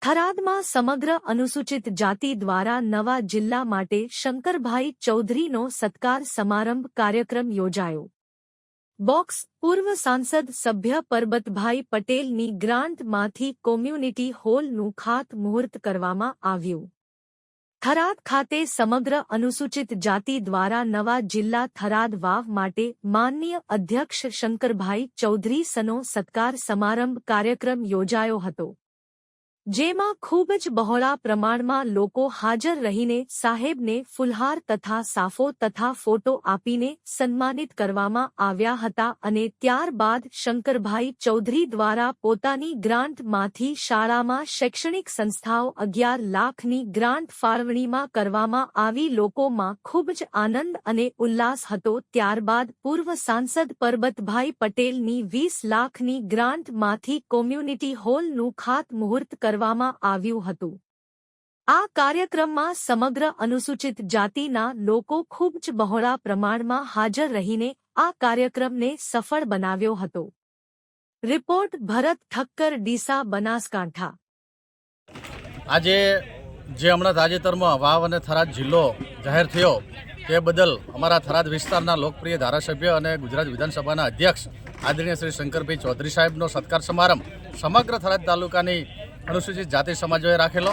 થરાદમાં સમગ્ર અનુસૂચિત જાતિ દ્વારા નવા જિલ્લા માટે શંકરભાઈ ચૌધરીનો સત્કાર સમારંભ કાર્યક્રમ યોજાયો. બોક્સ પૂર્વ સાંસદ સભ્ય પરબતભાઈ પટેલની ગ્રાન્ટમાંથી કોમ્યુનિટી હોલનું ખાતમુહૂર્ત કરવામાં આવ્યું. થરાદ ખાતે સમગ્ર અનુસૂચિત જાતિ દ્વારા નવા જિલ્લા થરાદ વાવ માટે માનનીય અધ્યક્ષ શંકરભાઈ ચૌધરી સનો સત્કાર સમારંભ કાર્યક્રમ યોજાયો હતો. જેમાં ખૂબ જ બહોળા પ્રમાણમાં લોકો હાજર રહીને સાહેબને ફુલહાર તથા સાફો તથા ફોટો આપીને સન્માનિત કરવામાં આવ્યા હતા અને ત્યારબાદ શંકરભાઈ ચૌધરી દ્વારા પોતાની ગ્રાન્ટમાંથી શાળામાં શૈક્ષણિક સંસ્થાઓ 11 લાખની ગ્રાન્ટ ફાળવણીમાં કરવામાં આવી. લોકોમાં ખૂબ જ આનંદ અને ઉલ્લાસ હતો. ત્યારબાદ પૂર્વ સાંસદ પરબતભાઈ પટેલની 20 લાખની ગ્રાન્ટમાંથી કોમ્યુનિટી હોલનું ખાતમુહૂર્ત કરવામાં આવ્યું હતું. આ કાર્યક્રમમાં સમગ્ર અનુસૂચિત જાતિના લોકો ખૂબ જ બહોળા પ્રમાણમાં હાજર રહીને આ કાર્યક્રમને સફળ બનાવ્યો હતો. રિપોર્ટ ભરત ઠક્કર, ડીસા, બનાસકાંઠા. આજે જે હમણાં તાજેતરમાં વાવ અને થરાદ જિલ્લો જાહેર થયો તે બદલ અમારા થરાદ વિસ્તારના લોકપ્રિય ધારાસભ્ય અને ગુજરાત વિધાનસભાના અધ્યક્ષ આદરણીય શ્રી શંકરભાઈ ચૌધરી સાહેબનો સત્કાર સમારંભ સમગ્ર થરાદ તાલુકાની અનુસૂચિત જાતિ સમાજોએ રાખેલો.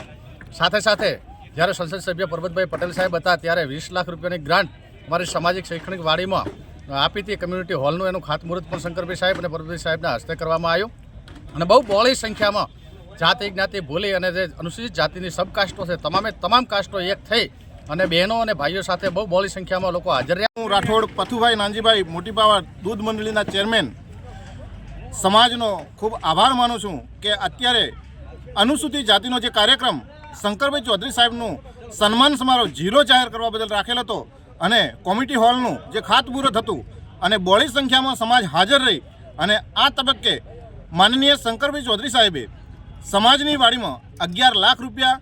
સાથે સાથે જ્યારે સંસદ સભ્ય પરબતભાઈ પટેલ સાહેબ હતા ત્યારે 20 લાખ રૂપિયાની ગ્રાન્ટ અમારી સામાજિક શૈક્ષણિક વાડીમાં આપી હતી. કમ્યુનિટી હોલનું એનું ખાતમુહૂર્ત પણ શંકરભાઈ સાહેબ અને પરબતભાઈ સાહેબના હસ્તે કરવામાં આવ્યું અને બહુ બહોળી સંખ્યામાં જાતિ જ્ઞાતિ ભૂલી અને જે અનુસૂચિત જાતિની સબ કાસ્ટો છે તમામ કાસ્ટો એક થઈ અને બહેનો અને ભાઈઓ સાથે બહુ બહોળી સંખ્યામાં લોકો હાજર રહ્યા. હું રાઠોડ પથુભાઈ નાનજીભાઈ મોટીપાવા દૂધ મંડળીના ચેરમેન સમાજનો ખૂબ આભાર માનું છું કે અત્યારે અનુસૂચિત જાતિનો જે કાર્યક્રમ શંકરભાઈ ચૌધરી સાહેબનું સન્માન સમારોહ 0 જાહેર કરવા બદલ રાખેલ હતો અને કોમ્યુનિટી હોલનું જે ખાતમુહૂર્ત હતું અને બહોળી સંખ્યામાં સમાજ હાજર રહી અને આ તબક્કે માનનીય શંકરભાઈ ચૌધરી સાહેબે સમાજની વાડીમાં 11 લાખ રૂપિયા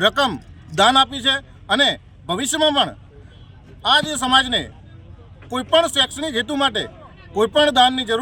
રકમ દાન આપી છે અને ભવિષ્યમાં પણ આ જે સમાજને કોઈપણ શૈક્ષણિક હેતુ માટે કોઈપણ દાનની જરૂર